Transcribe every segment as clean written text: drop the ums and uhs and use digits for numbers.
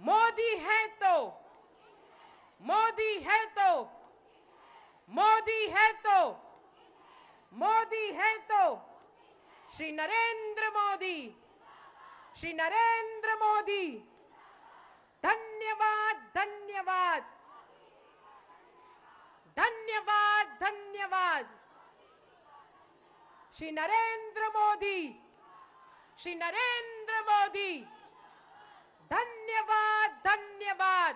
मोदी है तो, मोदी है तो, मोदी है तो, मोदी है तो, श्री नरेंद्र मोदी, श्री नरेंद्र मोदी। धन्यवाद, धन्यवाद, धन्यवाद, धन्यवाद। श्री नरेंद्र मोदी, श्री नरेंद्र मोदी। धन्यवाद, धन्यवाद,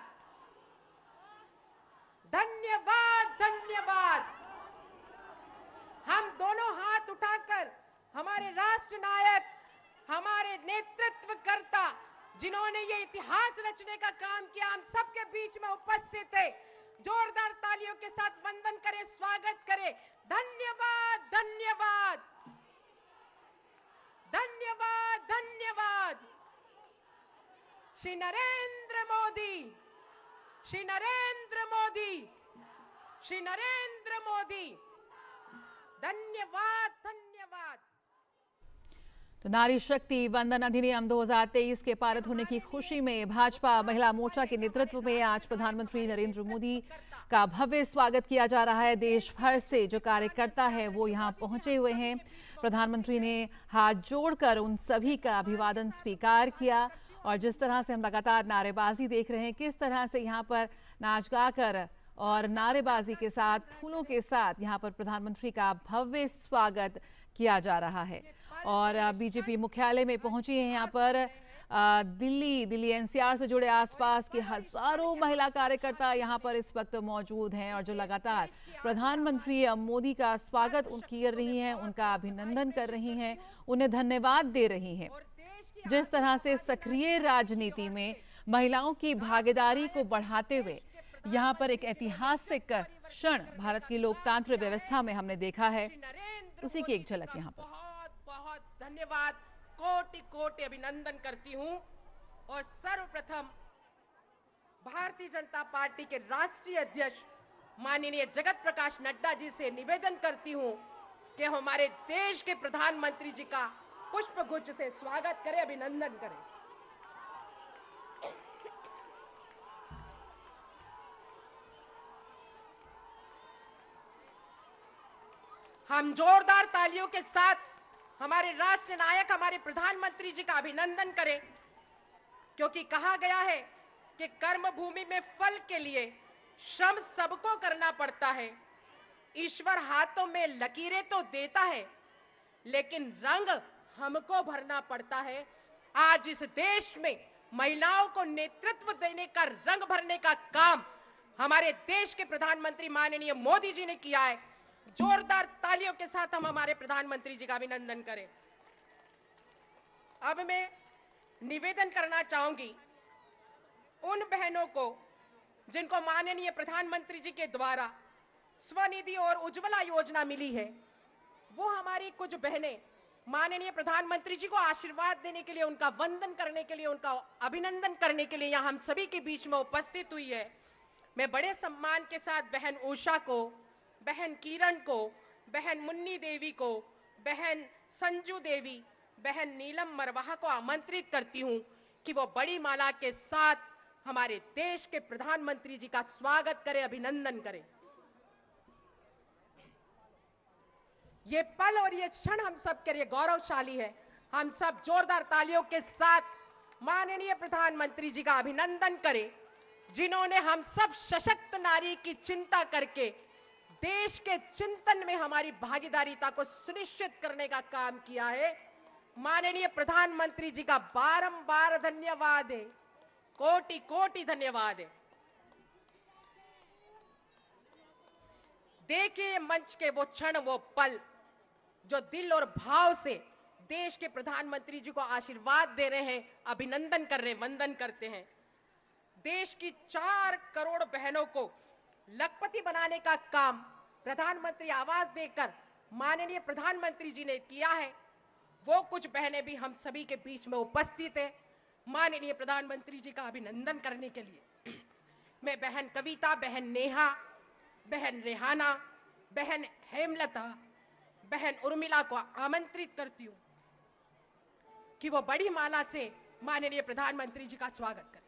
धन्यवाद, धन्यवाद। हम दोनों हाथ उठाकर हमारे राष्ट्र नायक, हमारे नेतृत्वकर्ता, जिन्होंने ये इतिहास रचने का काम किया, हम सबके बीच में उपस्थित थे। जोरदार तालियों के साथ वंदन करें, स्वागत करें। धन्यवाद, धन्यवाद, धन्यवाद, धन्यवाद। श्री नरेंद्र मोदी, श्री नरेंद्र मोदी, श्री नरेंद्र मोदी। धन्यवाद, धन्यवाद। तो नारी शक्ति वंदन अधिनियम 2023 के पारित होने की खुशी में भाजपा महिला मोर्चा के नेतृत्व में आज प्रधानमंत्री नरेंद्र मोदी का भव्य स्वागत किया जा रहा है। देश भर से जो कार्यकर्ता है वो यहां पहुंचे हुए हैं। प्रधानमंत्री ने हाथ जोड़कर उन सभी का अभिवादन स्वीकार किया और जिस तरह से हम लगातार नारेबाजी देख रहे हैं, किस तरह से यहाँ पर नाच गाकर और नारेबाजी के साथ, फूलों के साथ यहाँ पर प्रधानमंत्री का भव्य स्वागत किया जा रहा है। और बीजेपी मुख्यालय में पहुंची है यहाँ पर दिल्ली एनसीआर से जुड़े आसपास के हजारों महिला कार्यकर्ता यहाँ पर इस वक्त मौजूद हैं और जो लगातार प्रधानमंत्री मोदी का स्वागत कर रही हैं, उनका अभिनंदन कर रही हैं, उन्हें धन्यवाद दे रही हैं। जिस तरह से सक्रिय राजनीति में महिलाओं की भागीदारी को बढ़ाते हुए यहाँ पर एक ऐतिहासिक क्षण भारत की लोकतांत्रिक व्यवस्था में हमने देखा है, उसी की एक झलक यहाँ पर। बहुत बहुत धन्यवाद, कोटि कोटि अभिनंदन करती हूँ। और सर्वप्रथम भारतीय जनता पार्टी के राष्ट्रीय अध्यक्ष माननीय जगत प्रकाश नड्डा जी से निवेदन करती हूँ कि हमारे देश के प्रधानमंत्री जी का पुष्प गुच्छ से स्वागत करें, अभिनंदन करें। हम जोरदार तालियों के साथ हमारे राष्ट्र नायक, हमारे प्रधानमंत्री जी का अभिनंदन करें, क्योंकि कहा गया है कि कर्म भूमि में फल के लिए श्रम सबको करना पड़ता है। ईश्वर हाथों में लकीरें तो देता है, लेकिन रंग हमको भरना पड़ता है। आज इस देश में महिलाओं को नेतृत्व देने का, रंग भरने का काम हमारे देश के प्रधानमंत्री माननीय मोदी जी ने किया है। जोरदार तालियों के साथ हम हमारे प्रधानमंत्री जी का अभिनंदन करें। अब मैं निवेदन करना चाहूंगी उन बहनों को जिनको माननीय प्रधानमंत्री जी के द्वारा स्वनिधि और उज्ज्वला योजना मिली है। वो हमारी कुछ बहनें माननीय प्रधानमंत्री जी को आशीर्वाद देने के लिए, उनका वंदन करने के लिए, उनका अभिनंदन करने के लिए यहाँ हम सभी के बीच में उपस्थित हुई है। मैं बड़े सम्मान के साथ बहन उषा को, बहन किरण को, बहन मुन्नी देवी को, बहन संजू देवी, बहन नीलम मरवाहा को आमंत्रित करती हूं कि वो बड़ी माला के साथ हमारे देश के प्रधानमंत्री जी का स्वागत करें, अभिनंदन करें। ये पल और ये क्षण हम सब के लिए गौरवशाली है। हम सब जोरदार तालियों के साथ माननीय प्रधानमंत्री जी का अभिनंदन करें, जिन्होंने हम सब सशक्त नारी की चिंता करके देश के चिंतन में हमारी भागीदारिता को सुनिश्चित करने का काम किया है। माननीय प्रधानमंत्री जी का बारंबार धन्यवाद है, कोटि कोटि धन्यवाद है। देखिए मंच के वो क्षण, वो पल जो दिल और भाव से देश के प्रधानमंत्री जी को आशीर्वाद दे रहे हैं, अभिनंदन कर रहे हैं, वंदन करते हैं। देश की 4 करोड़ बहनों को लखपति बनाने का काम प्रधानमंत्री आवास देकर माननीय प्रधानमंत्री जी ने किया है। वो कुछ बहनें भी हम सभी के बीच में उपस्थित है माननीय प्रधानमंत्री जी का अभिनंदन करने के लिए। मैं बहन कविता, बहन नेहा, बहन रेहाना, बहन हेमलता, बहन उर्मिला को आमंत्रित करती हूं कि वो बड़ी माला से माननीय प्रधानमंत्री जी का स्वागत करें।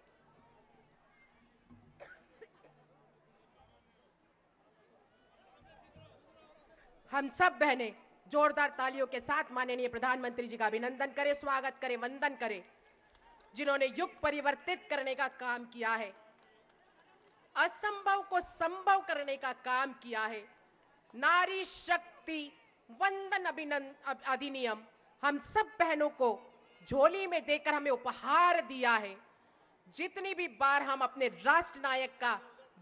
हम सब बहनें जोरदार तालियों के साथ माननीय प्रधानमंत्री जी का अभिनंदन करें, स्वागत करें, वंदन करें, जिन्होंने युग परिवर्तित करने का काम किया है, असंभव को संभव करने का काम किया है। नारी शक्ति वंदन अधिनियम हम सब बहनों को झोली में देकर हमें उपहार दिया है। जितनी भी बार हम अपने राष्ट्र नायक का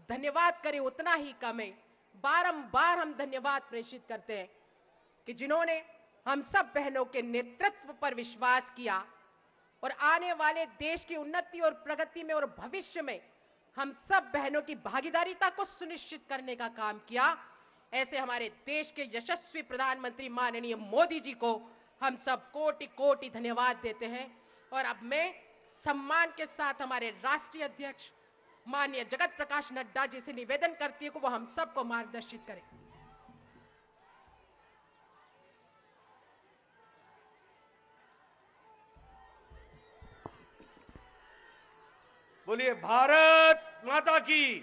धन्यवाद करें उतना ही कम है। बारंबार हम धन्यवाद प्रेषित करते हैं कि जिन्होंने हम सब बहनों के नेतृत्व पर विश्वास किया और आने वाले देश की उन्नति और प्रगति में और भविष्य में हम सब बहनों की भागीदारिता को सुनिश्चित करने का काम किया। ऐसे हमारे देश के यशस्वी प्रधानमंत्री माननीय मोदी जी को हम सब कोटि कोटि धन्यवाद देते हैं। और अब मैं सम्मान के साथ हमारे राष्ट्रीय अध्यक्ष माननीय जगत प्रकाश नड्डा जी से निवेदन करती हूँ कि वो हम सबको मार्गदर्शित करें। बोलिए भारत माता की,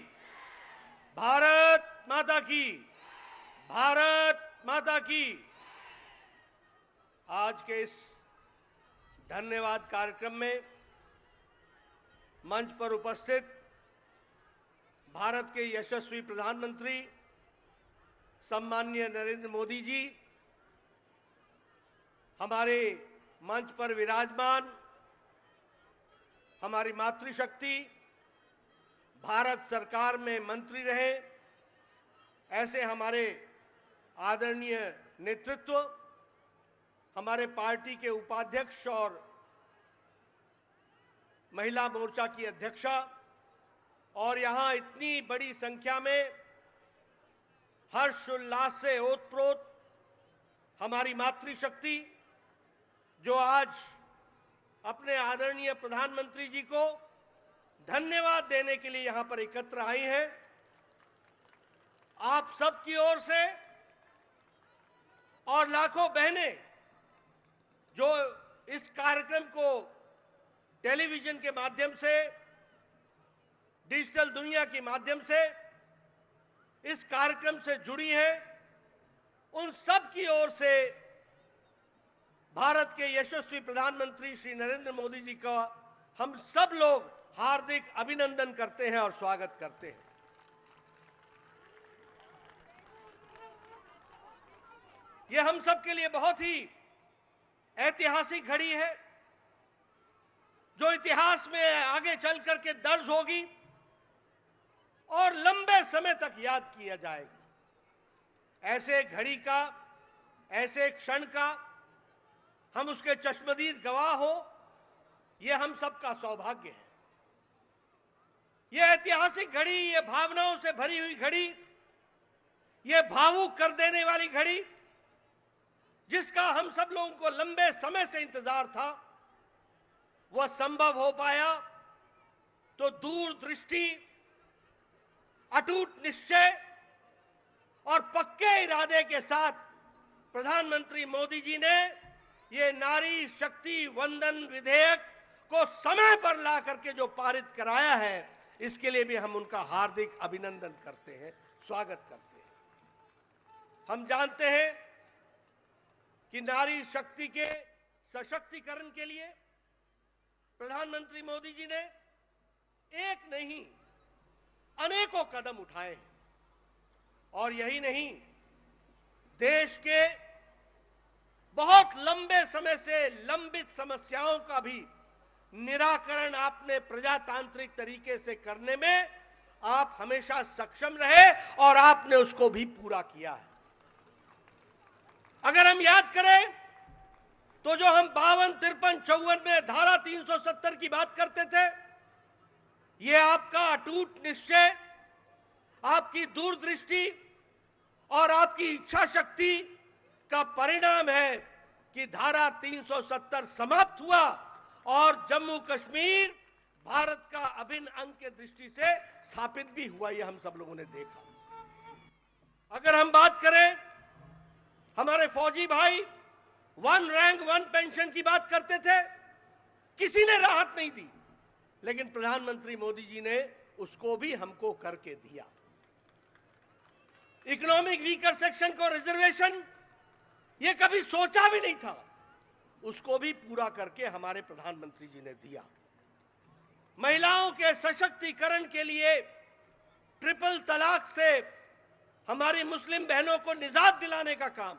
भारत माता की, भारत माता की। आज के इस धन्यवाद कार्यक्रम में मंच पर उपस्थित भारत के यशस्वी प्रधानमंत्री सम्माननीय नरेंद्र मोदी जी, हमारे मंच पर विराजमान हमारी मातृशक्ति, भारत सरकार में मंत्री रहे ऐसे हमारे आदरणीय नेतृत्व, हमारे पार्टी के उपाध्यक्ष और महिला मोर्चा की अध्यक्षा, और यहाँ इतनी बड़ी संख्या में हर्षोल्लास से ओतप्रोत हमारी मातृशक्ति जो आज अपने आदरणीय प्रधानमंत्री जी को धन्यवाद देने के लिए यहां पर एकत्र आई हैं। आप सबकी ओर से और लाखों बहनें जो इस कार्यक्रम को टेलीविजन के माध्यम से, डिजिटल दुनिया के माध्यम से इस कार्यक्रम से जुड़ी हैं, उन सब की ओर से भारत के यशस्वी प्रधानमंत्री श्री नरेंद्र मोदी जी का हम सब लोग हार्दिक अभिनंदन करते हैं और स्वागत करते हैं। यह हम सब के लिए बहुत ही ऐतिहासिक घड़ी है जो इतिहास में आगे चल करके दर्ज होगी और लंबे समय तक याद किया जाएगा। ऐसे घड़ी का, ऐसे क्षण का हम उसके चश्मदीद गवाह हो, यह हम सबका सौभाग्य है। यह ऐतिहासिक घड़ी, यह भावनाओं से भरी हुई घड़ी, यह भावुक कर देने वाली घड़ी जिसका हम सब लोगों को लंबे समय से इंतजार था, वह संभव हो पाया तो दूरदृष्टि, अटूट निश्चय और पक्के इरादे के साथ प्रधानमंत्री मोदी जी ने ये नारी शक्ति वंदन विधेयक को समय पर ला करके जो पारित कराया है, इसके लिए भी हम उनका हार्दिक अभिनंदन करते हैं, स्वागत करते हैं। हम जानते हैं कि नारी शक्ति के सशक्तिकरण के लिए प्रधानमंत्री मोदी जी ने एक नहीं अनेकों कदम उठाए हैं। और यही नहीं, देश के बहुत लंबे समय से लंबित समस्याओं का भी निराकरण आपने प्रजातांत्रिक तरीके से करने में आप हमेशा सक्षम रहे और आपने उसको भी पूरा किया है। अगर हम याद करें तो जो हम 52, 53, 54 में धारा 370 की बात करते थे, ये आपका अटूट निश्चय, आपकी दूरदृष्टि और आपकी इच्छा शक्ति का परिणाम है कि धारा 370 समाप्त हुआ और जम्मू कश्मीर भारत का अभिन्न अंग के दृष्टि से स्थापित भी हुआ। यह हम सब लोगों ने देखा। अगर हम बात करें, हमारे फौजी भाई 1 रैंक 1 पेंशन की बात करते थे, किसी ने राहत नहीं दी, लेकिन प्रधानमंत्री मोदी जी ने उसको भी हमको करके दिया। इकोनॉमिक वीकर सेक्शन को रिजर्वेशन, ये कभी सोचा भी नहीं था, उसको भी पूरा करके हमारे प्रधानमंत्री जी ने दिया। महिलाओं के सशक्तिकरण के लिए ट्रिपल तलाक से हमारी मुस्लिम बहनों को निजात दिलाने का काम,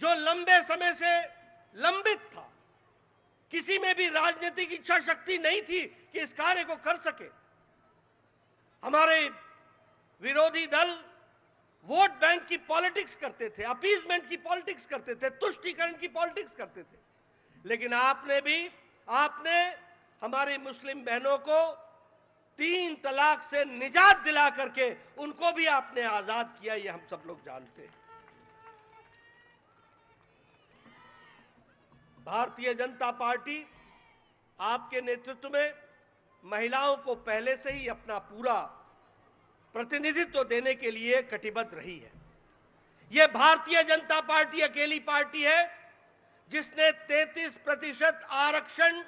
जो लंबे समय से लंबित था, किसी में भी राजनीतिक इच्छा शक्ति नहीं थी कि इस कार्य को कर सके। हमारे विरोधी दल वोट बैंक की पॉलिटिक्स करते थे, अपीजमेंट की पॉलिटिक्स करते थे, तुष्टीकरण की पॉलिटिक्स करते थे, लेकिन आपने हमारी मुस्लिम बहनों को 3 तलाक से निजात दिला करके उनको भी आपने आजाद किया, ये हम सब लोग जानते हैं। भारतीय जनता पार्टी आपके नेतृत्व में महिलाओं को पहले से ही अपना पूरा प्रतिनिधित्व देने के लिए कटिबद्ध रही है। यह भारतीय जनता पार्टी अकेली पार्टी है जिसने 33% आरक्षण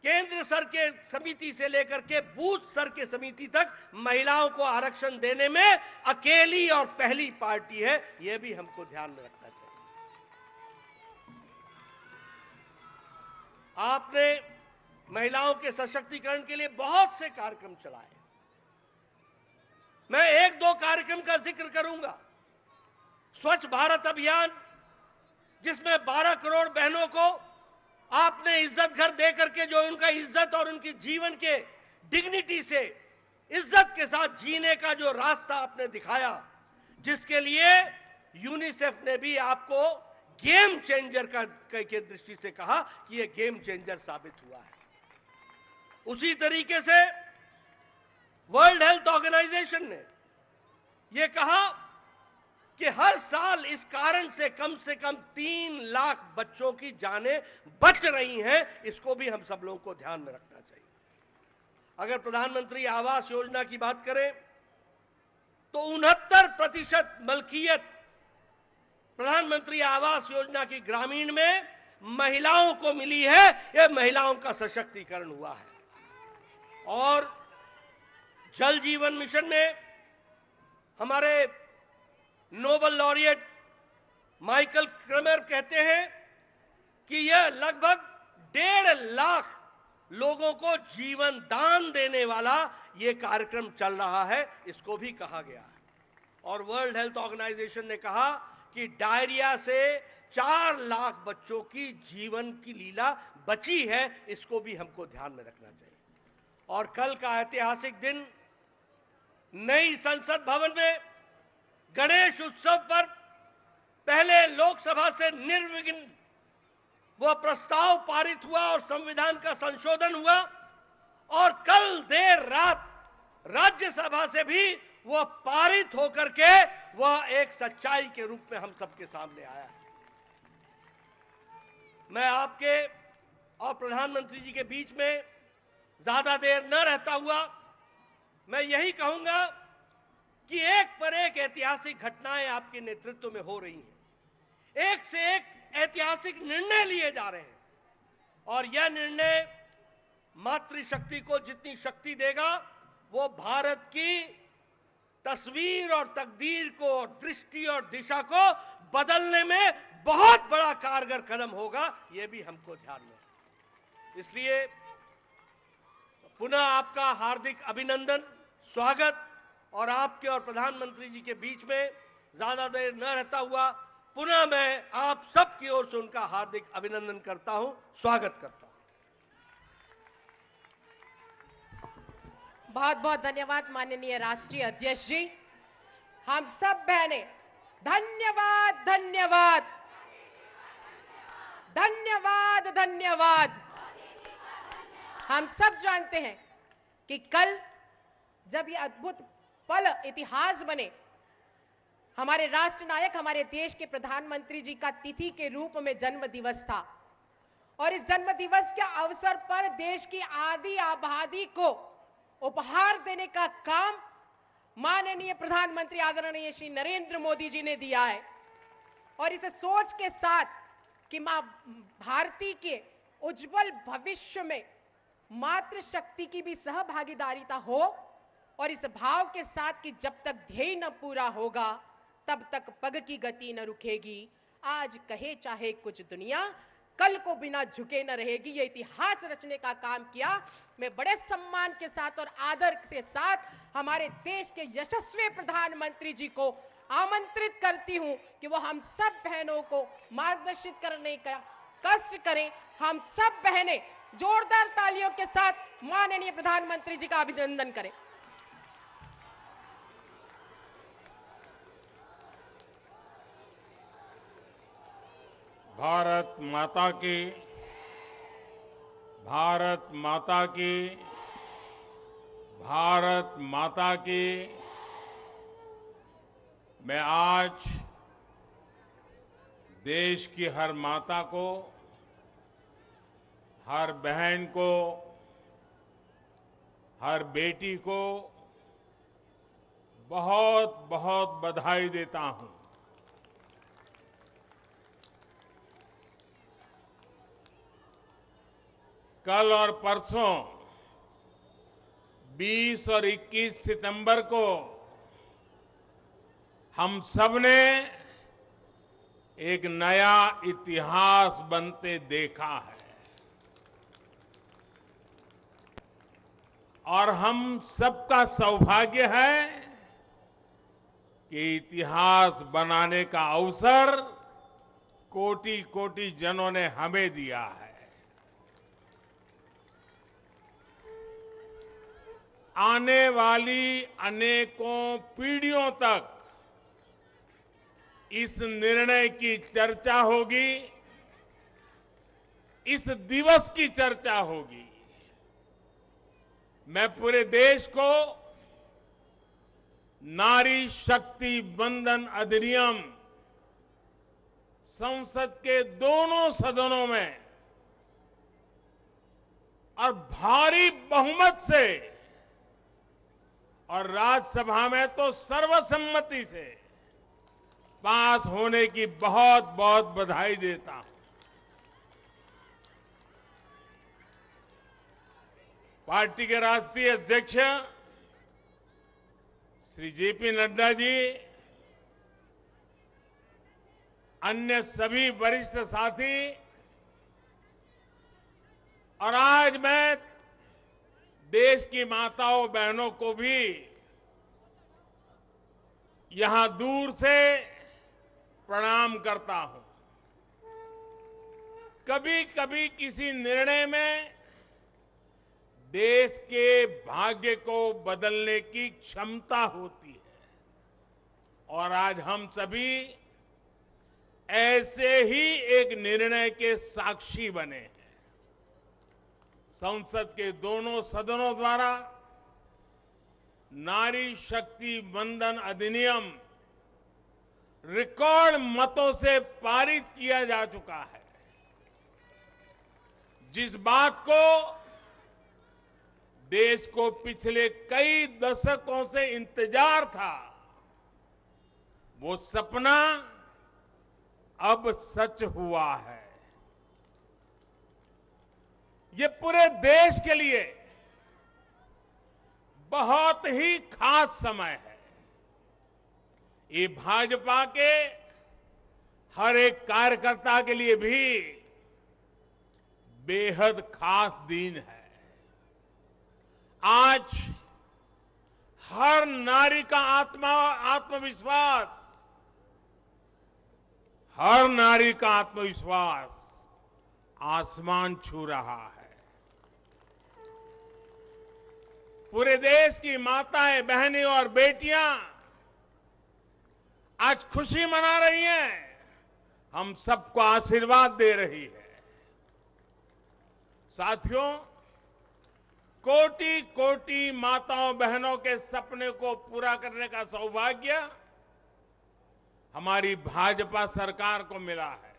केंद्र स्तर के समिति से लेकर के बूथ स्तर के समिति तक महिलाओं को आरक्षण देने में अकेली और पहली पार्टी है। यह भी हमको ध्यान में रखना चाहिए। आपने महिलाओं के सशक्तिकरण के लिए बहुत से कार्यक्रम चलाए। मैं 1-2 कार्यक्रम का जिक्र करूंगा। स्वच्छ भारत अभियान, जिसमें 12 करोड़ बहनों को आपने इज्जत घर दे करके, जो उनका इज्जत और उनकी जीवन के डिग्निटी से इज्जत के साथ जीने का जो रास्ता आपने दिखाया, जिसके लिए यूनिसेफ ने भी आपको गेम चेंजर के दृष्टि से कहा कि यह गेम चेंजर साबित हुआ है। उसी तरीके से वर्ल्ड हेल्थ ऑर्गेनाइजेशन ने यह कहा कि हर साल इस कारण से कम 3 लाख बच्चों की जानें बच रही हैं। इसको भी हम सब लोगों को ध्यान में रखना चाहिए। अगर प्रधानमंत्री आवास योजना की बात करें तो 69% मलकियत प्रधानमंत्री आवास योजना की ग्रामीण में महिलाओं को मिली है। यह महिलाओं का सशक्तिकरण हुआ है। और जल जीवन मिशन में हमारे नोबेल लॉरिएट माइकल क्रमर कहते हैं कि यह लगभग 1.5 लाख लोगों को जीवन दान देने वाला यह कार्यक्रम चल रहा है। इसको भी कहा गया है। और वर्ल्ड हेल्थ ऑर्गेनाइजेशन ने कहा कि डायरिया से 4 लाख बच्चों की जीवन की लीला बची है। इसको भी हमको ध्यान में रखना चाहिए। और कल का ऐतिहासिक दिन, नई संसद भवन में गणेश उत्सव पर पहले लोकसभा से निर्विघ्न वह प्रस्ताव पारित हुआ और संविधान का संशोधन हुआ, और कल देर रात राज्यसभा से भी वह पारित होकर के वह एक सच्चाई के रूप में हम सबके सामने आया है। मैं आपके और प्रधानमंत्री जी के बीच में ज्यादा देर न रहता हुआ मैं यही कहूंगा कि एक पर एक ऐतिहासिक घटनाएं आपके नेतृत्व में हो रही हैं। एक से एक ऐतिहासिक निर्णय लिए जा रहे हैं, और यह निर्णय मातृशक्ति को जितनी शक्ति देगा वो भारत की तस्वीर और तकदीर को, दृष्टि और दिशा को बदलने में बहुत बड़ा कारगर कदम होगा। यह भी हमको ध्यान में है। इसलिए पुनः आपका हार्दिक अभिनंदन, स्वागत, और आपके और प्रधानमंत्री जी के बीच में ज्यादा देर न रहता हुआ पुनः मैं आप सब की ओर से उनका हार्दिक अभिनंदन करता हूं, स्वागत करता हूं। बहुत बहुत धन्यवाद माननीय राष्ट्रीय अध्यक्ष जी। हम सब बहनें धन्यवाद धन्यवाद धन्यवाद धन्यवाद। हम सब जानते हैं कि कल जब ये अद्भुत पल इतिहास बने, हमारे राष्ट्र नायक, हमारे देश के प्रधानमंत्री जी का तिथि के रूप में जन्म दिवस था, और इस जन्म दिवस के अवसर पर देश की आधी आबादी को उपहार देने का काम माननीय प्रधानमंत्री आदरणीय श्री नरेंद्र मोदी जी ने दिया है। और इसे सोच के साथ कि मां भारती के उज्जवल भविष्य में मातृशक्ति की भी सहभागीदारिता हो, और इस भाव के साथ कि जब तक ध्येय न पूरा होगा तब तक पग की गति न रुकेगी। आज कहे चाहे कुछ दुनिया, कल को बिना झुके न रहेगी। ये इतिहास रचने का काम किया। मैं बड़े सम्मान के साथ और आदर के साथ हमारे देश के यशस्वी प्रधानमंत्री जी को आमंत्रित करती हूं कि वो हम सब बहनों को मार्गदर्शित करने का कष्ट करें। हम सब बहनें जोरदार तालियों के साथ माननीय प्रधानमंत्री जी का अभिनंदन करें। भारत माता की, भारत माता की, भारत माता की। मैं आज देश की हर माता को, हर बहन को, हर बेटी को बहुत बहुत बधाई देता हूं। कल और परसों 20 और 21 सितंबर को हम सबने एक नया इतिहास बनते देखा है और हम सबका सौभाग्य है कि इतिहास बनाने का अवसर कोटि कोटि जनों ने हमें दिया है। आने वाली अनेकों पीढ़ियों तक इस निर्णय की चर्चा होगी, इस दिवस की चर्चा होगी। मैं पूरे देश को नारी शक्ति वंदन अधिनियम संसद के दोनों सदनों में और भारी बहुमत से और राज्यसभा में तो सर्वसम्मति से पास होने की बहुत बहुत बधाई देता हूं। पार्टी के राष्ट्रीय अध्यक्ष श्री जेपी नड्डा जी, अन्य सभी वरिष्ठ साथी और आज मैं देश की माताओं बहनों को भी यहां दूर से प्रणाम करता हूं। कभी कभी किसी निर्णय में देश के भाग्य को बदलने की क्षमता होती है और आज हम सभी ऐसे ही एक निर्णय के साक्षी बने हैं। संसद के दोनों सदनों द्वारा नारी शक्ति वंदन अधिनियम रिकॉर्ड मतों से पारित किया जा चुका है। जिस बात को देश को पिछले कई दशकों से इंतजार था, वो सपना अब सच हुआ है। ये पूरे देश के लिए बहुत ही खास समय है। ये भाजपा के हर एक कार्यकर्ता के लिए भी बेहद खास दिन है। आज हर नारी का आत्मविश्वास, हर नारी का आत्मविश्वास आसमान छू रहा है। पूरे देश की माताएं, बहनें और बेटियां आज खुशी मना रही हैं, हम सबको आशीर्वाद दे रही है। साथियों, कोटि कोटि माताओं बहनों के सपने को पूरा करने का सौभाग्य हमारी भाजपा सरकार को मिला है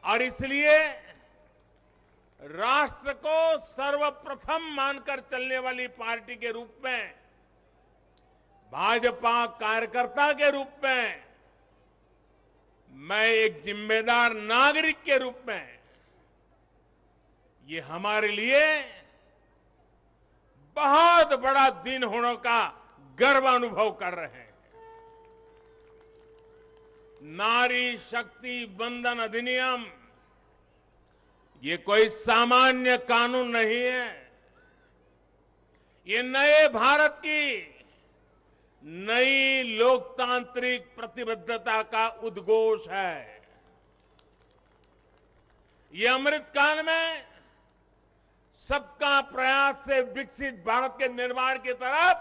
और इसलिए राष्ट्र को सर्वप्रथम मानकर चलने वाली पार्टी के रूप में, भाजपा कार्यकर्ता के रूप में, मैं एक जिम्मेदार नागरिक के रूप में, ये हमारे लिए बहुत बड़ा दिन होने का गर्व अनुभव कर रहे हैं। नारी शक्ति वंदन अधिनियम ये कोई सामान्य कानून नहीं है। ये नए भारत की नई लोकतांत्रिक प्रतिबद्धता का उद्घोष है। ये अमृतकाल में सबका प्रयास से विकसित भारत के निर्माण की तरफ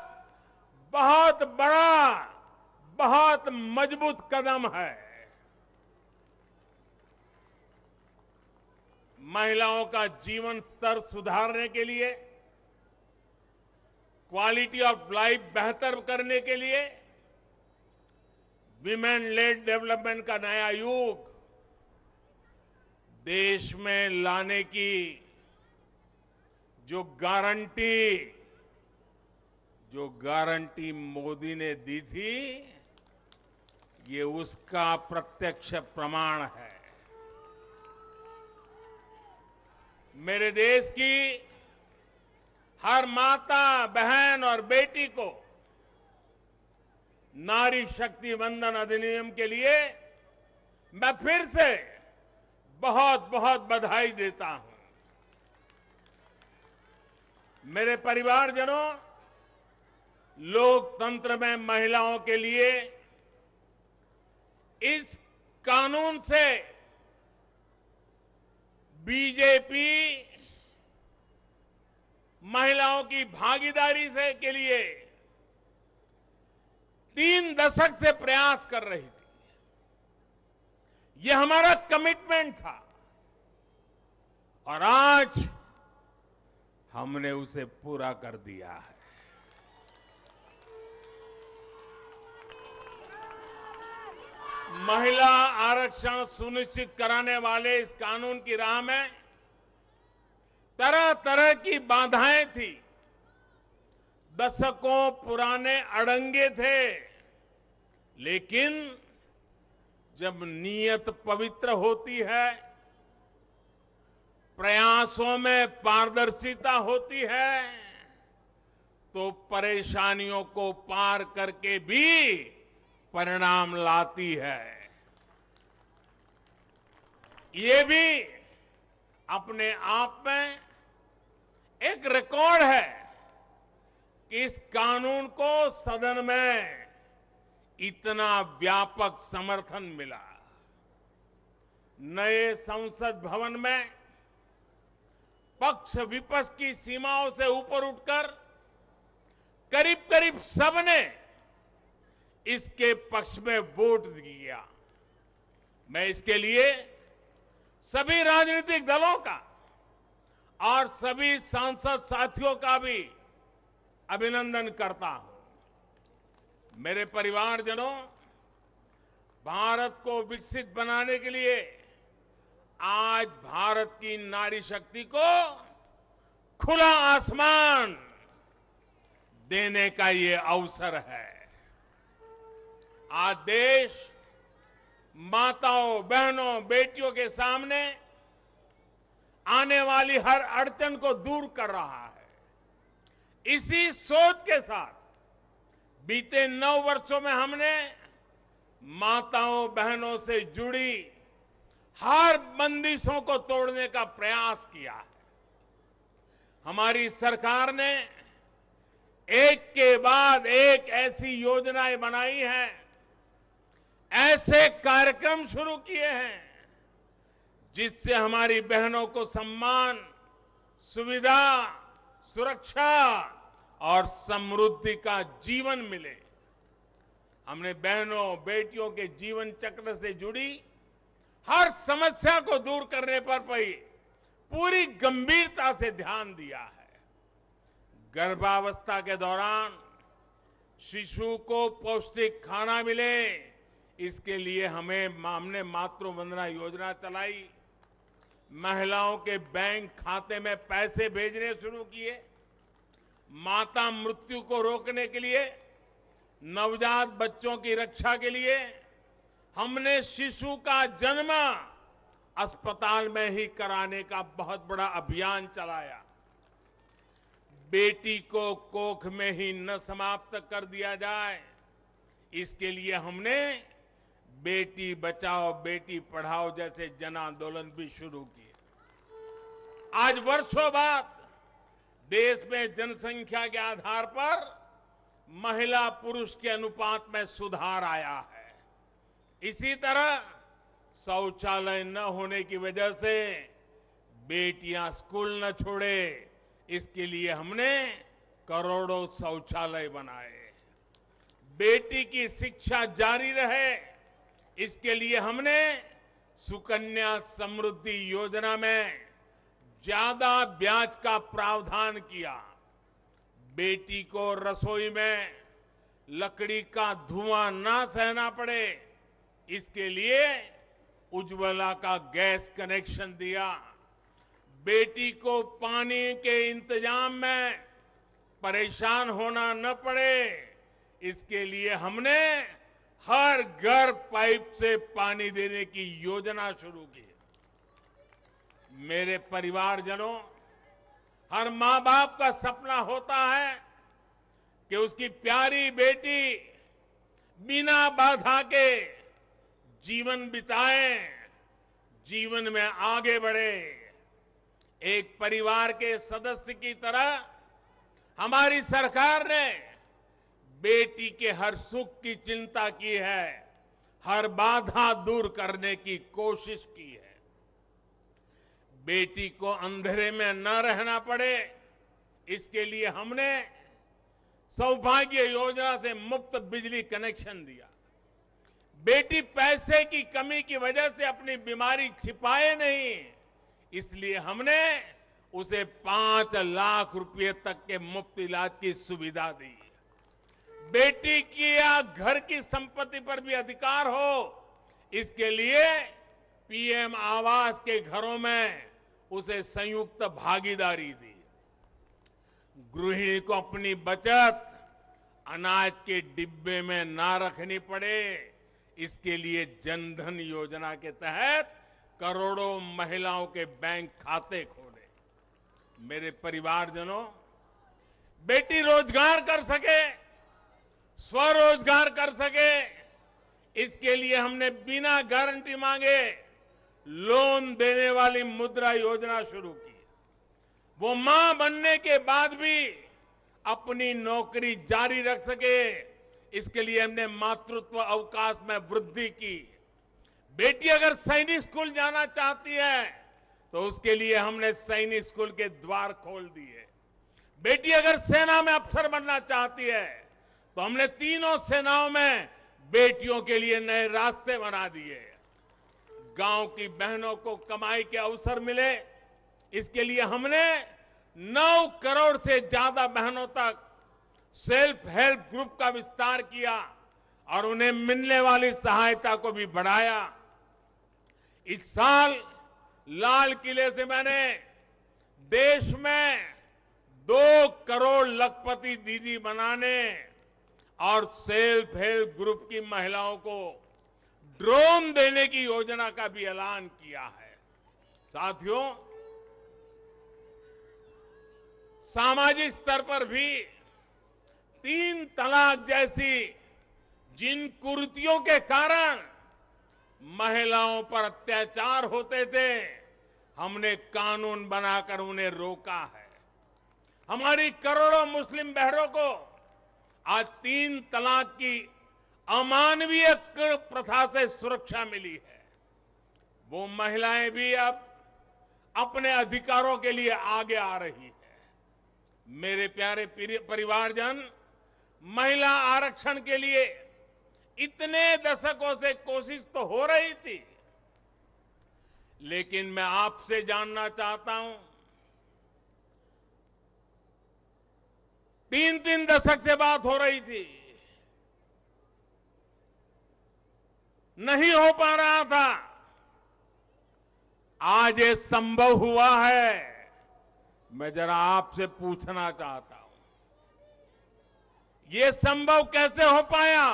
बहुत बड़ा, बहुत मजबूत कदम है। महिलाओं का जीवन स्तर सुधारने के लिए, क्वालिटी ऑफ लाइफ बेहतर करने के लिए विमेन लेड डेवलपमेंट का नया युग देश में लाने की जो गारंटी मोदी ने दी थी, ये उसका प्रत्यक्ष प्रमाण है। मेरे देश की हर माता, बहन और बेटी को नारी शक्ति वंदन अधिनियम के लिए मैं फिर से बहुत बहुत बधाई देता हूं। मेरे परिवारजनों, लोकतंत्र में महिलाओं के लिए इस कानून से बीजेपी महिलाओं की भागीदारी से के लिए 3 दशक से प्रयास कर रही थी। यह हमारा कमिटमेंट था और आज हमने उसे पूरा कर दिया है। महिला आरक्षण सुनिश्चित कराने वाले इस कानून की राह में तरह तरह की बाधाएं थी, दशकों पुराने अड़ंगे थे, लेकिन जब नीयत पवित्र होती है, प्रयासों में पारदर्शिता होती है, तो परेशानियों को पार करके भी परिणाम लाती है। ये भी अपने आप में एक रिकॉर्ड है कि इस कानून को सदन में इतना व्यापक समर्थन मिला। नए संसद भवन में पक्ष विपक्ष की सीमाओं से ऊपर उठकर करीब करीब सबने इसके पक्ष में वोट दिया। मैं इसके लिए सभी राजनीतिक दलों का और सभी सांसद साथियों का भी अभिनंदन करता हूं। मेरे परिवारजनों, भारत को विकसित बनाने के लिए आज भारत की नारी शक्ति को खुला आसमान देने का ये अवसर है। आज देश माताओं, बहनों, बेटियों के सामने आने वाली हर अड़चन को दूर कर रहा है। इसी सोच के साथ बीते 9 वर्षों में हमने माताओं, बहनों से जुड़ी हर बंदिशों को तोड़ने का प्रयास किया है। हमारी सरकार ने एक के बाद एक ऐसी योजनाएं बनाई हैं, ऐसे कार्यक्रम शुरू किए हैं जिससे हमारी बहनों को सम्मान, सुविधा, सुरक्षा और समृद्धि का जीवन मिले। हमने बहनों, बेटियों के जीवन चक्र से जुड़ी हर समस्या को दूर करने पर पूरी गंभीरता से ध्यान दिया है। गर्भावस्था के दौरान शिशु को पौष्टिक खाना मिले, इसके लिए हमने मातृ वंदना योजना चलाई। महिलाओं के बैंक खाते में पैसे भेजने शुरू किए। माता मृत्यु को रोकने के लिए, नवजात बच्चों की रक्षा के लिए हमने शिशु का जन्म अस्पताल में ही कराने का बहुत बड़ा अभियान चलाया। बेटी को कोख में ही न समाप्त कर दिया जाए, इसके लिए हमने बेटी बचाओ बेटी पढ़ाओ जैसे जन आंदोलन भी शुरू किए। आज वर्षों बाद देश में जनसंख्या के आधार पर महिला पुरुष के अनुपात में सुधार आया है। इसी तरह शौचालय न होने की वजह से बेटियां स्कूल न छोड़े, इसके लिए हमने करोड़ों शौचालय बनाए। बेटी की शिक्षा जारी रहे, इसके लिए हमने सुकन्या समृद्धि योजना में ज्यादा ब्याज का प्रावधान किया। बेटी को रसोई में लकड़ी का धुआं ना सहना पड़े, इसके लिए उज्ज्वला का गैस कनेक्शन दिया। बेटी को पानी के इंतजाम में परेशान होना न पड़े, इसके लिए हमने हर घर पाइप से पानी देने की योजना शुरू की। मेरे परिवारजनों, हर मां बाप का सपना होता है कि उसकी प्यारी बेटी बिना बाधा के जीवन बिताए, जीवन में आगे बढ़े। एक परिवार के सदस्य की तरह हमारी सरकार ने बेटी के हर सुख की चिंता की है, हर बाधा दूर करने की कोशिश की है। बेटी को अंधेरे में न रहना पड़े, इसके लिए हमने सौभाग्य योजना से मुफ्त बिजली कनेक्शन दिया। बेटी पैसे की कमी की वजह से अपनी बीमारी छिपाए नहीं, इसलिए हमने उसे 5 लाख रुपए तक के मुफ्त इलाज की सुविधा दी। बेटी की या घर की संपत्ति पर भी अधिकार हो, इसके लिए पीएम आवास के घरों में उसे संयुक्त भागीदारी दी। गृहिणी को अपनी बचत अनाज के डिब्बे में ना रखनी पड़े, इसके लिए जनधन योजना के तहत करोड़ों महिलाओं के बैंक खाते खोले। मेरे परिवारजनों, बेटी रोजगार कर सके, स्वरोजगार कर सके, इसके लिए हमने बिना गारंटी मांगे लोन देने वाली मुद्रा योजना शुरू की। वो मां बनने के बाद भी अपनी नौकरी जारी रख सके, इसके लिए हमने मातृत्व अवकाश में वृद्धि की। बेटी अगर सैनिक स्कूल जाना चाहती है तो उसके लिए हमने सैनिक स्कूल के द्वार खोल दिए। बेटी अगर सेना में अफसर बनना चाहती है तो हमने तीनों सेनाओं में बेटियों के लिए नए रास्ते बना दिए। गांव की बहनों को कमाई के अवसर मिले, इसके लिए हमने 9 करोड़ से ज्यादा बहनों तक सेल्फ हेल्प ग्रुप का विस्तार किया और उन्हें मिलने वाली सहायता को भी बढ़ाया। इस साल लाल किले से मैंने देश में 2 करोड़ लखपति दीदी बनाने और सेल्फ हेल्प ग्रुप की महिलाओं को ड्रोन देने की योजना का भी ऐलान किया है। साथियों, सामाजिक स्तर पर भी 3 तलाक जैसी जिन कुरीतियों के कारण महिलाओं पर अत्याचार होते थे, हमने कानून बनाकर उन्हें रोका है। हमारी करोड़ों मुस्लिम बहनों को आज 3 तलाक की अमानवीय प्रथा से सुरक्षा मिली है। वो महिलाएं भी अब अपने अधिकारों के लिए आगे आ रही है। मेरे प्यारे परिवारजन, महिला आरक्षण के लिए इतने दशकों से कोशिश तो हो रही थी, लेकिन मैं आपसे जानना चाहता हूं, 3 दशक से बात हो रही थी, नहीं हो पा रहा था। आज ये संभव हुआ है। मैं जरा आपसे पूछना चाहता हूं, ये संभव कैसे हो पाया?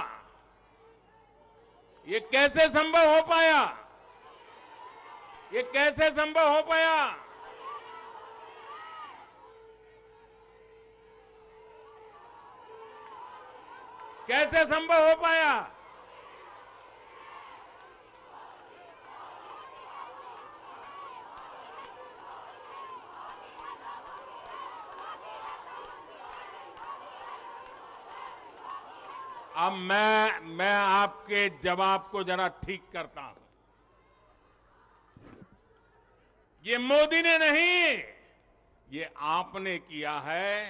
ये कैसे संभव हो पाया? ये कैसे संभव हो पाया? कैसे संभव हो पाया? अब मैं आपके जवाब को जरा ठीक करता हूं। ये मोदी ने नहीं, ये आपने किया है,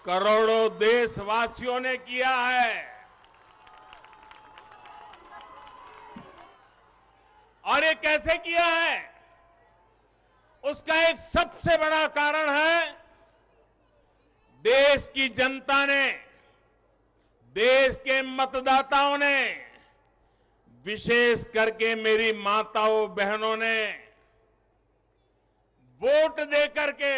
करोड़ों देशवासियों ने किया है। और ये कैसे किया है? उसका एक सबसे बड़ा कारण है, देश की जनता ने, देश के मतदाताओं ने, विशेष करके मेरी माताओं बहनों ने वोट देकर के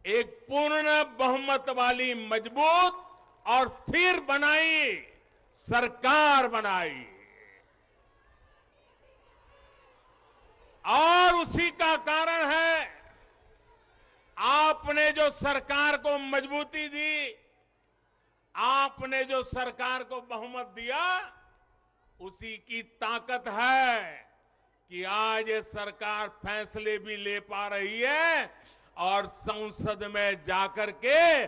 एक पूर्ण बहुमत वाली मजबूत और स्थिर बनाई सरकार बनाई। और उसी का कारण है, आपने जो सरकार को मजबूती दी, आपने जो सरकार को बहुमत दिया, उसी की ताकत है कि आज ये सरकार फैसले भी ले पा रही है और संसद में जाकर के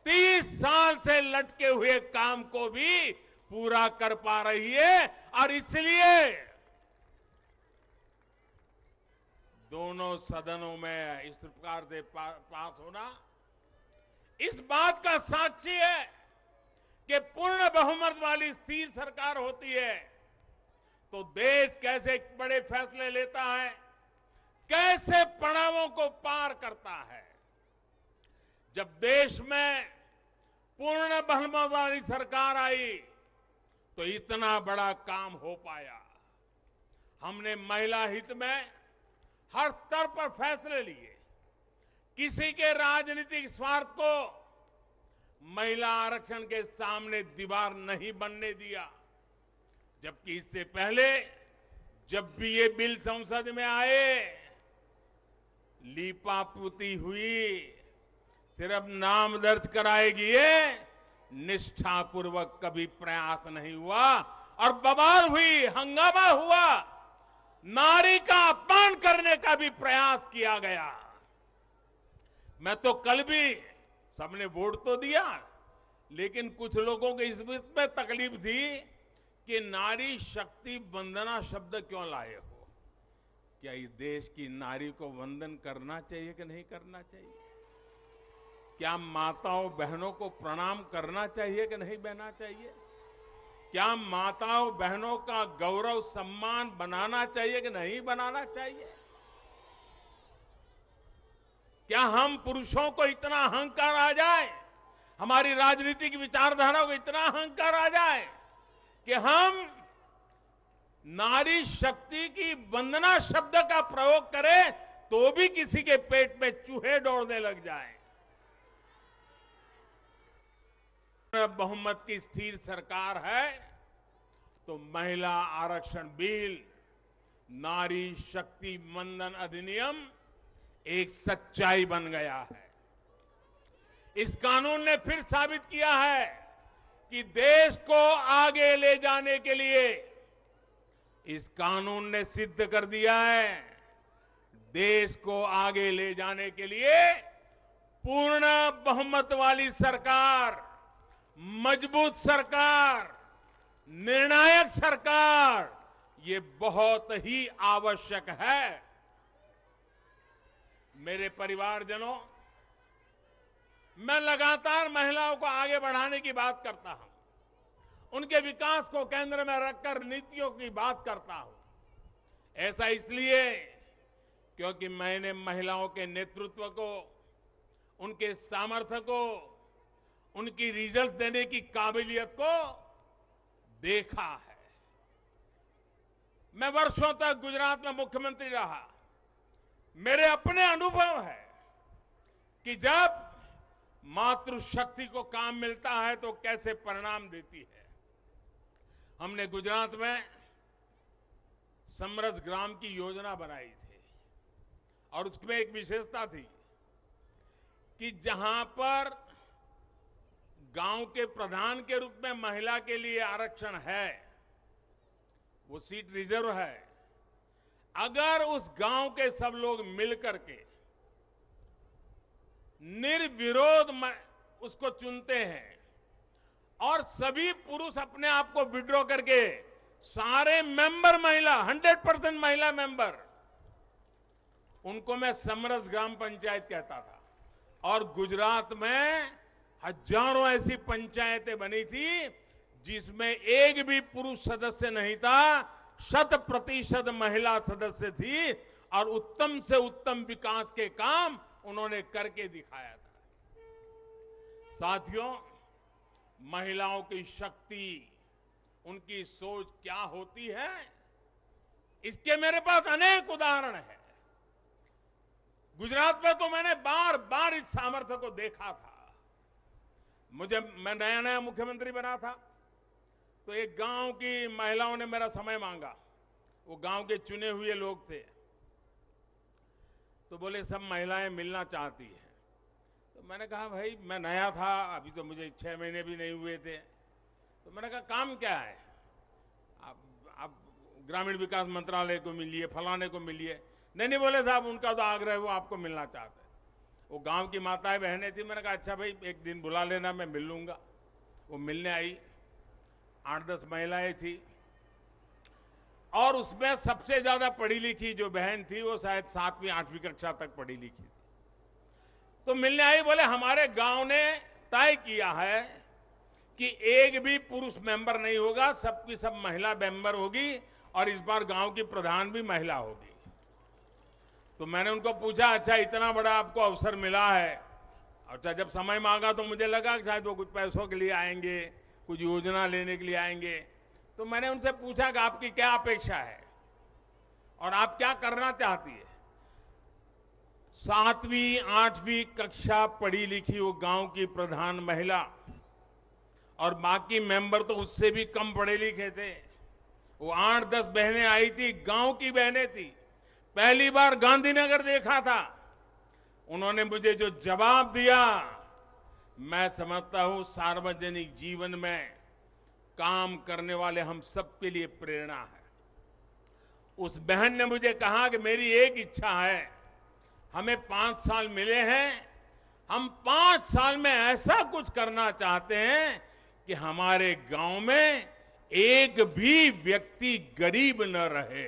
30 साल से लटके हुए काम को भी पूरा कर पा रही है। और इसलिए दोनों सदनों में इस प्रकार से पास होना इस बात का साक्षी है कि पूर्ण बहुमत वाली स्थिर सरकार होती है तो देश कैसे बड़े फैसले लेता है, कैसे पड़ावों को पार करता है। जब देश में पूर्ण बहुमत वाली सरकार आई तो इतना बड़ा काम हो पाया। हमने महिला हित में हर स्तर पर फैसले लिए, किसी के राजनीतिक स्वार्थ को महिला आरक्षण के सामने दीवार नहीं बनने दिया। जबकि इससे पहले जब भी ये बिल संसद में आए, लीपापोती हुई, सिर्फ नाम दर्ज कराएगी, ये निष्ठापूर्वक कभी प्रयास नहीं हुआ और बवाल हुई, हंगामा हुआ, नारी का अपमान करने का भी प्रयास किया गया। मैं तो कल भी, सबने वोट तो दिया, लेकिन कुछ लोगों को इस पे तकलीफ थी कि नारी शक्ति वंदना शब्द क्यों लाए हो। क्या इस देश की नारी को वंदन करना चाहिए कि नहीं करना चाहिए? क्या माताओं बहनों को प्रणाम करना चाहिए कि नहीं बहना चाहिए? क्या माताओं बहनों का गौरव सम्मान बनाना चाहिए कि नहीं बनाना चाहिए? क्या हम पुरुषों को इतना अहंकार आ जाए, हमारी राजनीतिक विचारधारा को इतना अहंकार आ जाए कि हम नारी शक्ति की वंदना शब्द का प्रयोग करें तो भी किसी के पेट में चूहे दौड़ने लग जाएं? बहुमत की स्थिर सरकार है तो महिला आरक्षण बिल, नारी शक्ति वंदन अधिनियम एक सच्चाई बन गया है। इस कानून ने फिर साबित किया है कि देश को आगे ले जाने के लिए, इस कानून ने सिद्ध कर दिया है, देश को आगे ले जाने के लिए पूर्ण बहुमत वाली सरकार, मजबूत सरकार, निर्णायक सरकार, ये बहुत ही आवश्यक है। मेरे परिवारजनों, मैं लगातार महिलाओं को आगे बढ़ाने की बात करता हूं, उनके विकास को केंद्र में रखकर नीतियों की बात करता हूं। ऐसा इसलिए क्योंकि मैंने महिलाओं के नेतृत्व को, उनके सामर्थ्य को, उनकी रिजल्ट देने की काबिलियत को देखा है। मैं वर्षों तक गुजरात में मुख्यमंत्री रहा। मेरे अपने अनुभव है कि जब मातृशक्ति को काम मिलता है तो कैसे परिणाम देती है। हमने गुजरात में समरस ग्राम की योजना बनाई थी और उसमें एक विशेषता थी कि जहां पर गांव के प्रधान के रूप में महिला के लिए आरक्षण है, वो सीट रिजर्व है। अगर उस गांव के सब लोग मिलकर के निर्विरोध उसको चुनते हैं और सभी पुरुष अपने आप को विड्रॉ करके सारे मेंबर महिला 100% महिला मेंबर, उनको मैं समरस ग्राम पंचायत कहता था। और गुजरात में हजारों ऐसी पंचायतें बनी थी जिसमें एक भी पुरुष सदस्य नहीं था, 100% महिला सदस्य थी और उत्तम से उत्तम विकास के काम उन्होंने करके दिखाया था। साथियों, महिलाओं की शक्ति, उनकी सोच क्या होती है, इसके मेरे पास अनेक उदाहरण हैं। गुजरात में तो मैंने बार बार इस सामर्थ्य को देखा था। मैं नया नया मुख्यमंत्री बना था तो एक गांव की महिलाओं ने मेरा समय मांगा। वो गांव के चुने हुए लोग थे, तो बोले सब महिलाएं मिलना चाहती हैं। तो मैंने कहा भाई मैं नया था, अभी तो मुझे 6 महीने भी नहीं हुए थे। तो मैंने कहा काम क्या है, आप ग्रामीण विकास मंत्रालय को मिलिए, फलाने को मिलिए। नहीं बोले साहब उनका तो आग्रह है, वो आपको मिलना चाहते हैं। वो गांव की माताएं बहनें थी। मैंने कहा अच्छा भाई एक दिन बुला लेना, मैं मिल लूंगा। वो मिलने आई, 8-10 महिलाएं थी और उसमें सबसे ज्यादा पढ़ी लिखी जो बहन थी वो शायद 7वीं 8वीं कक्षा तक पढ़ी लिखी थी। तो मिलने आई, बोले हमारे गांव ने तय किया है कि एक भी पुरुष मेंबर नहीं होगा, सबकी सब महिला मेंबर होगी और इस बार गांव की प्रधान भी महिला होगी। तो मैंने उनको पूछा अच्छा इतना बड़ा आपको अवसर मिला है। अच्छा जब समय मांगा तो मुझे लगा कि शायद वो कुछ पैसों के लिए आएंगे, कुछ योजना लेने के लिए आएंगे। तो मैंने उनसे पूछा कि आपकी क्या अपेक्षा है और आप क्या करना चाहती है। 7वीं 8वीं कक्षा पढ़ी लिखी वो गांव की प्रधान महिला और बाकी मेंबर तो उससे भी कम पढ़े लिखे थे। वो 8-10 बहनें आई थी, गांव की बहनें थी। पहली बार गांधीनगर देखा था। उन्होंने मुझे जो जवाब दिया, मैं समझता हूं सार्वजनिक जीवन में काम करने वाले हम सबके लिए प्रेरणा है। उस बहन ने मुझे कहा कि मेरी एक इच्छा है, हमें 5 साल मिले हैं, हम 5 साल में ऐसा कुछ करना चाहते हैं कि हमारे गांव में एक भी व्यक्ति गरीब न रहे।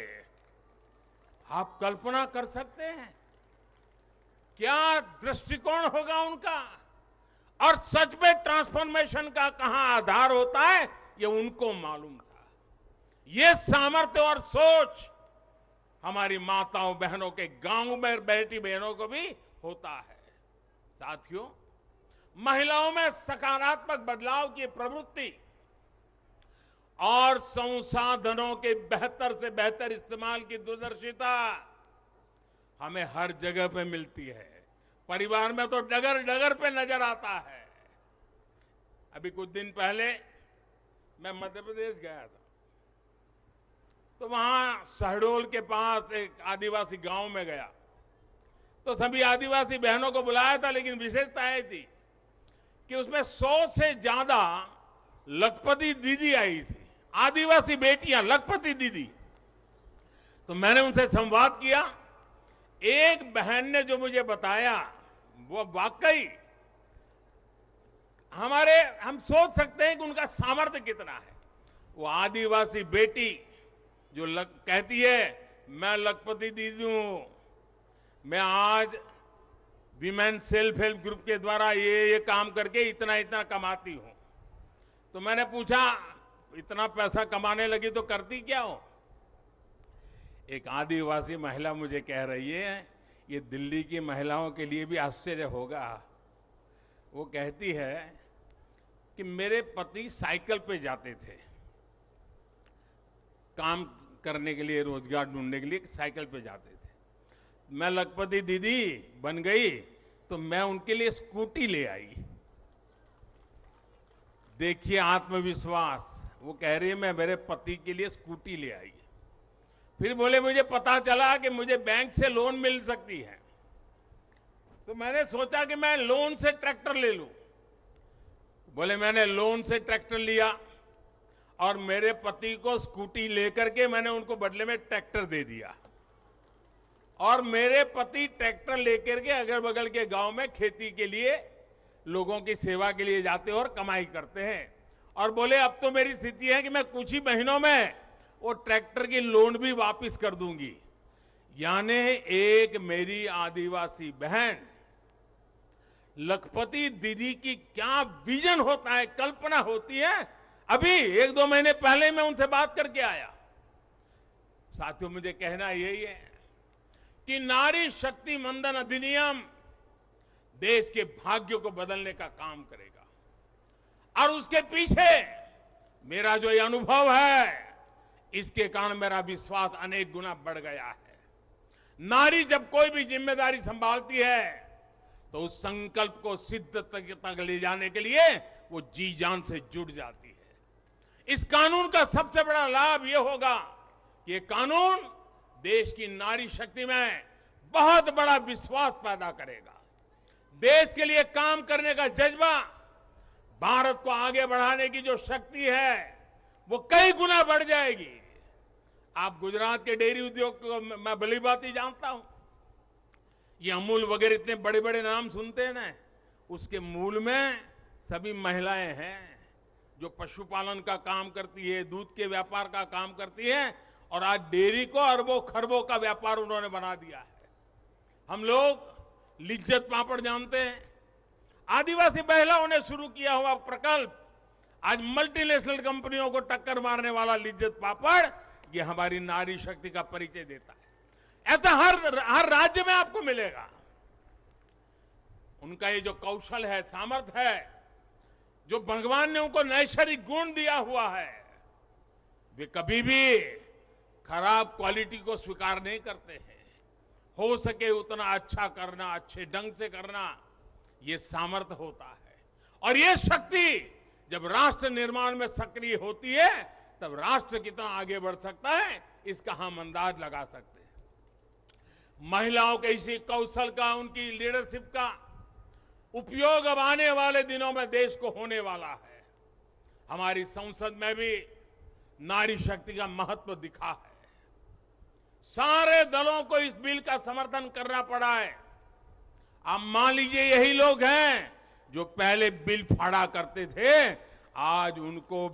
आप कल्पना कर सकते हैं क्या दृष्टिकोण होगा उनका। और सच में ट्रांसफॉर्मेशन का कहां आधार होता है ये उनको मालूम था। ये सामर्थ्य और सोच हमारी माताओं बहनों के गांव में बैठी बहनों को भी होता है। साथियों, महिलाओं में सकारात्मक बदलाव की प्रवृत्ति और संसाधनों के बेहतर से बेहतर इस्तेमाल की दूरदर्शिता हमें हर जगह पे मिलती है। परिवार में तो डगर डगर पे नजर आता है। अभी कुछ दिन पहले मैं मध्य प्रदेश गया था, तो वहां शहडोल के पास एक आदिवासी गांव में गया, तो सभी आदिवासी बहनों को बुलाया था, लेकिन विशेषता यह थी कि उसमें 100 से ज्यादा लखपति दीदी आई थी, आदिवासी बेटियां, लखपति दीदी। तो मैंने उनसे संवाद किया। एक बहन ने जो मुझे बताया वो वाकई हम सोच सकते हैं कि उनका सामर्थ्य कितना है। वो आदिवासी बेटी जो कहती है मैं लखपति दीदी हूं, मैं आज विमेन सेल्फ हेल्प ग्रुप के द्वारा ये काम करके इतना इतना कमाती हूं। तो मैंने पूछा इतना पैसा कमाने लगी तो करती क्या हो। एक आदिवासी महिला मुझे कह रही है, ये दिल्ली की महिलाओं के लिए भी आश्चर्य होगा। वो कहती है कि मेरे पति साइकिल पे जाते थे काम करने के लिए, रोजगार ढूंढने के लिए साइकिल पे जाते थे। मैं लखपति दीदी बन गई तो मैं उनके लिए स्कूटी ले आई। देखिए आत्मविश्वास। वो कह रही है मैं मेरे पति के लिए स्कूटी ले आई। फिर बोले मुझे पता चला कि मुझे बैंक से लोन मिल सकती है, तो मैंने सोचा कि मैं लोन से ट्रैक्टर ले लूं। बोले मैंने लोन से ट्रैक्टर लिया और मेरे पति को स्कूटी लेकर के मैंने उनको बदले में ट्रैक्टर दे दिया और मेरे पति ट्रैक्टर लेकर के अगल बगल के गांव में खेती के लिए लोगों की सेवा के लिए जाते हैं और कमाई करते हैं। और बोले अब तो मेरी स्थिति है कि मैं कुछ ही महीनों में वो ट्रैक्टर की लोन भी वापस कर दूंगी। यानी एक मेरी आदिवासी बहन लखपति दीदी की क्या विजन होता है, कल्पना होती है। अभी 1-2 महीने पहले मैं उनसे बात करके आया। साथियों, मुझे कहना यही है कि नारी शक्ति वंदन अधिनियम देश के भाग्य को बदलने का काम करेगा और उसके पीछे मेरा जो ये अनुभव है, इसके कारण मेरा विश्वास अनेक गुना बढ़ गया है। नारी जब कोई भी जिम्मेदारी संभालती है तो उस संकल्प को सिद्ध तक ले जाने के लिए वो जी जान से जुड़ जाती है। इस कानून का सबसे बड़ा लाभ ये होगा कि ये कानून देश की नारी शक्ति में बहुत बड़ा विश्वास पैदा करेगा। देश के लिए काम करने का जज्बा, भारत को आगे बढ़ाने की जो शक्ति है वो कई गुना बढ़ जाएगी। आप गुजरात के डेयरी उद्योग को मैं भली बात ही जानता हूं। ये अमूल वगैरह इतने बड़े बड़े नाम सुनते हैं ना, उसके मूल में सभी महिलाएं हैं जो पशुपालन का काम करती है, दूध के व्यापार का काम करती है और आज डेयरी को अरबों खरबों का व्यापार उन्होंने बना दिया है। हम लोग लिज्जत पापड़ जानते हैं, आदिवासी महिलाओं ने शुरू किया हुआ प्रकल्प आज मल्टीनेशनल कंपनियों को टक्कर मारने वाला लिज्जत पापड़, ये हमारी नारी शक्ति का परिचय देता है। ऐसा हर राज्य में आपको मिलेगा। उनका ये जो कौशल है, सामर्थ्य है, जो भगवान ने उनको नैसर्गिक गुण दिया हुआ है, वे कभी भी खराब क्वालिटी को स्वीकार नहीं करते हैं। हो सके उतना अच्छा करना, अच्छे ढंग से करना, ये सामर्थ्य होता है। और ये शक्ति जब राष्ट्र निर्माण में सक्रिय होती है तब राष्ट्र कितना आगे बढ़ सकता है, इसका हम अंदाज लगा सकते हैं। महिलाओं के इसी कौशल का, उनकी लीडरशिप का उपयोग अब आने वाले दिनों में देश को होने वाला है। हमारी संसद में भी नारी शक्ति का महत्व दिखा है। सारे दलों को इस बिल का समर्थन करना पड़ा है। आप मान लीजिए यही लोग हैं जो पहले बिल फाड़ा करते थे, आज उनको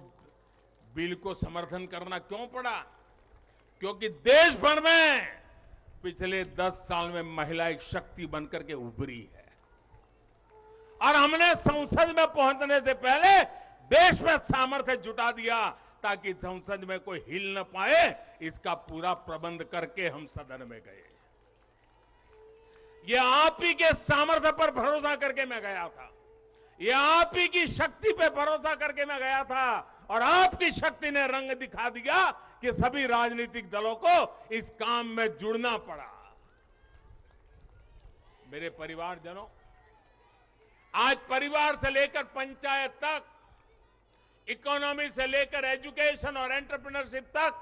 बिल को समर्थन करना क्यों पड़ा? क्योंकि देश भर में पिछले 10 साल में महिला एक शक्ति बनकर के उभरी है और हमने संसद में पहुंचने से पहले देश में सामर्थ्य जुटा दिया ताकि संसद में कोई हिल न पाए। इसका पूरा प्रबंध करके हम सदन में गए। ये आप ही के सामर्थ्य पर भरोसा करके मैं गया था, ये आप ही की शक्ति पे भरोसा करके मैं गया था और आपकी शक्ति ने रंग दिखा दिया कि सभी राजनीतिक दलों को इस काम में जुड़ना पड़ा। मेरे परिवारजनों, आज परिवार से लेकर पंचायत तक, इकोनॉमी से लेकर एजुकेशन और एंटरप्रेन्योरशिप तक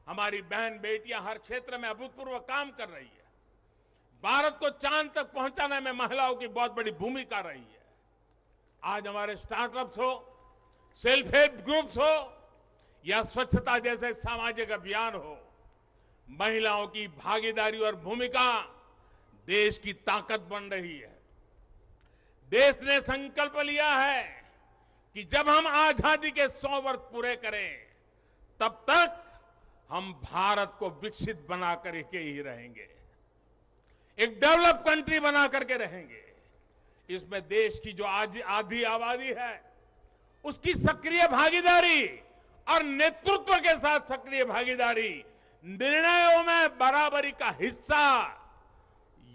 हमारी बहन बेटियां हर क्षेत्र में अभूतपूर्व काम कर रही है। भारत को चांद तक पहुंचाने में महिलाओं की बहुत बड़ी भूमिका रही है। आज हमारे स्टार्टअप्स हो, सेल्फ हेल्प ग्रुप्स हो या स्वच्छता जैसे सामाजिक अभियान हो, महिलाओं की भागीदारी और भूमिका देश की ताकत बन रही है। देश ने संकल्प लिया है कि जब हम आजादी के 100 वर्ष पूरे करें तब तक हम भारत को विकसित बना करके ही रहेंगे, एक डेवलप कंट्री बना करके रहेंगे। इसमें देश की जो आज आधी आबादी है उसकी सक्रिय भागीदारी और नेतृत्व के साथ सक्रिय भागीदारी, निर्णयों में बराबरी का हिस्सा,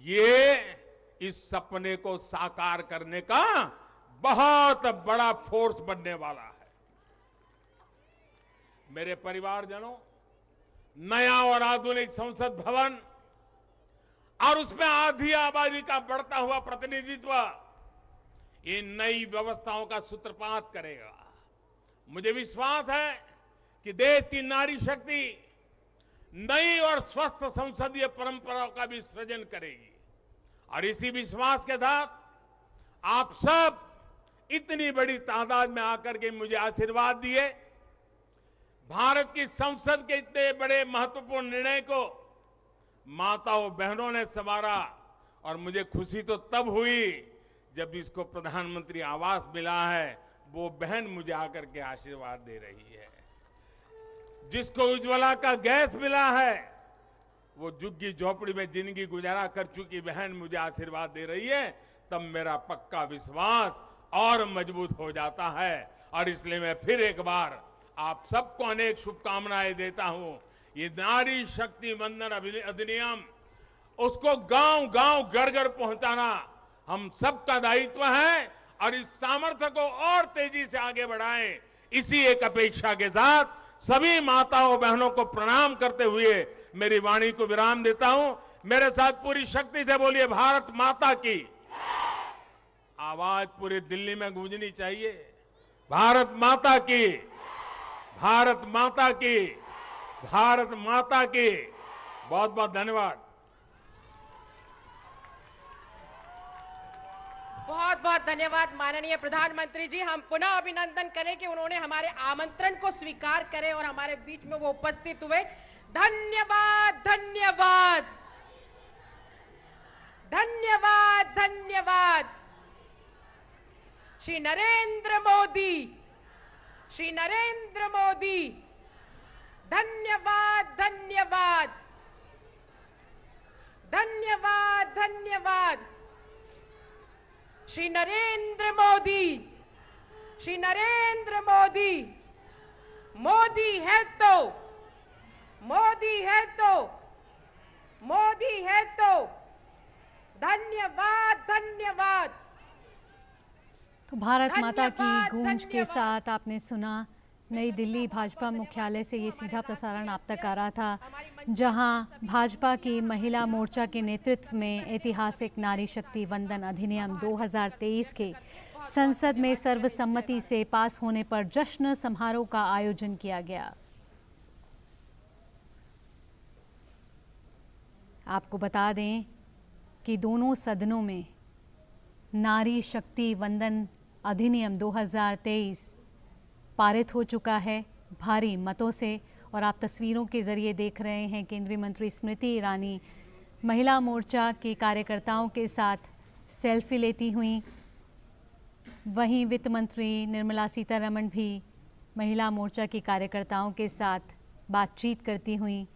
ये इस सपने को साकार करने का बहुत बड़ा फोर्स बनने वाला है। मेरे परिवारजनों, नया और आधुनिक संसद भवन और उसमें आधी आबादी का बढ़ता हुआ प्रतिनिधित्व, ये नई व्यवस्थाओं का सूत्रपात करेगा। मुझे विश्वास है कि देश की नारी शक्ति नई और स्वस्थ संसदीय परंपराओं का भी सृजन करेगी और इसी विश्वास के साथ आप सब इतनी बड़ी तादाद में आकर के मुझे आशीर्वाद दिए। भारत की संसद के इतने बड़े महत्वपूर्ण निर्णय को माताओं बहनों ने संवारा और मुझे खुशी तो तब हुई जब इसको प्रधानमंत्री आवास मिला है, वो बहन मुझे आकर के आशीर्वाद दे रही है। जिसको उज्ज्वला का गैस मिला है, वो झुग्गी झोपड़ी में जिंदगी गुजारा कर चुकी बहन मुझे आशीर्वाद दे रही है, तब मेरा पक्का विश्वास और मजबूत हो जाता है। और इसलिए मैं फिर एक बार आप सबको अनेक शुभकामनाएं देता हूं। ये नारी शक्ति वंदन अधिनियम, उसको गांव गांव घर घर पहुंचाना हम सबका दायित्व है और इस सामर्थ्य को और तेजी से आगे बढ़ाएं। इसी एक अपेक्षा के साथ सभी माताओं बहनों को प्रणाम करते हुए मेरी वाणी को विराम देता हूं। मेरे साथ पूरी शक्ति से बोलिए, भारत माता की। आवाज पूरी दिल्ली में गूंजनी चाहिए, भारत माता की, भारत माता की, भारत माता की। बहुत बहुत धन्यवाद। बहुत बहुत धन्यवाद माननीय प्रधानमंत्री जी। हम पुनः अभिनंदन करें कि उन्होंने हमारे आमंत्रण को स्वीकार करे और हमारे बीच में वो उपस्थित हुए। धन्यवाद धन्यवाद धन्यवाद धन्यवाद। श्री नरेंद्र मोदी, श्री नरेंद्र मोदी, धन्यवाद धन्यवाद धन्यवाद धन्यवाद। श्री नरेंद्र मोदी, श्री नरेंद्र मोदी। मोदी है तो, मोदी है तो, मोदी है तो। धन्यवाद धन्यवाद। तो भारत माता की धन्यवाद, गूंज के धन्यवाद। साथ आपने सुना नई दिल्ली भाजपा मुख्यालय से ये सीधा प्रसारण आप तक आ रहा था, जहां भाजपा की महिला मोर्चा के नेतृत्व में ऐतिहासिक नारी शक्ति वंदन अधिनियम 2023 के संसद में सर्वसम्मति से पास होने पर जश्न समारोह का आयोजन किया गया। आपको बता दें कि दोनों सदनों में नारी शक्ति वंदन अधिनियम 2023 पारित हो चुका है भारी मतों से। और आप तस्वीरों के जरिए देख रहे हैं केंद्रीय मंत्री स्मृति ईरानी महिला मोर्चा के कार्यकर्ताओं के साथ सेल्फी लेती हुई। वहीं वित्त मंत्री निर्मला सीतारमण भी महिला मोर्चा के कार्यकर्ताओं के साथ बातचीत करती हुई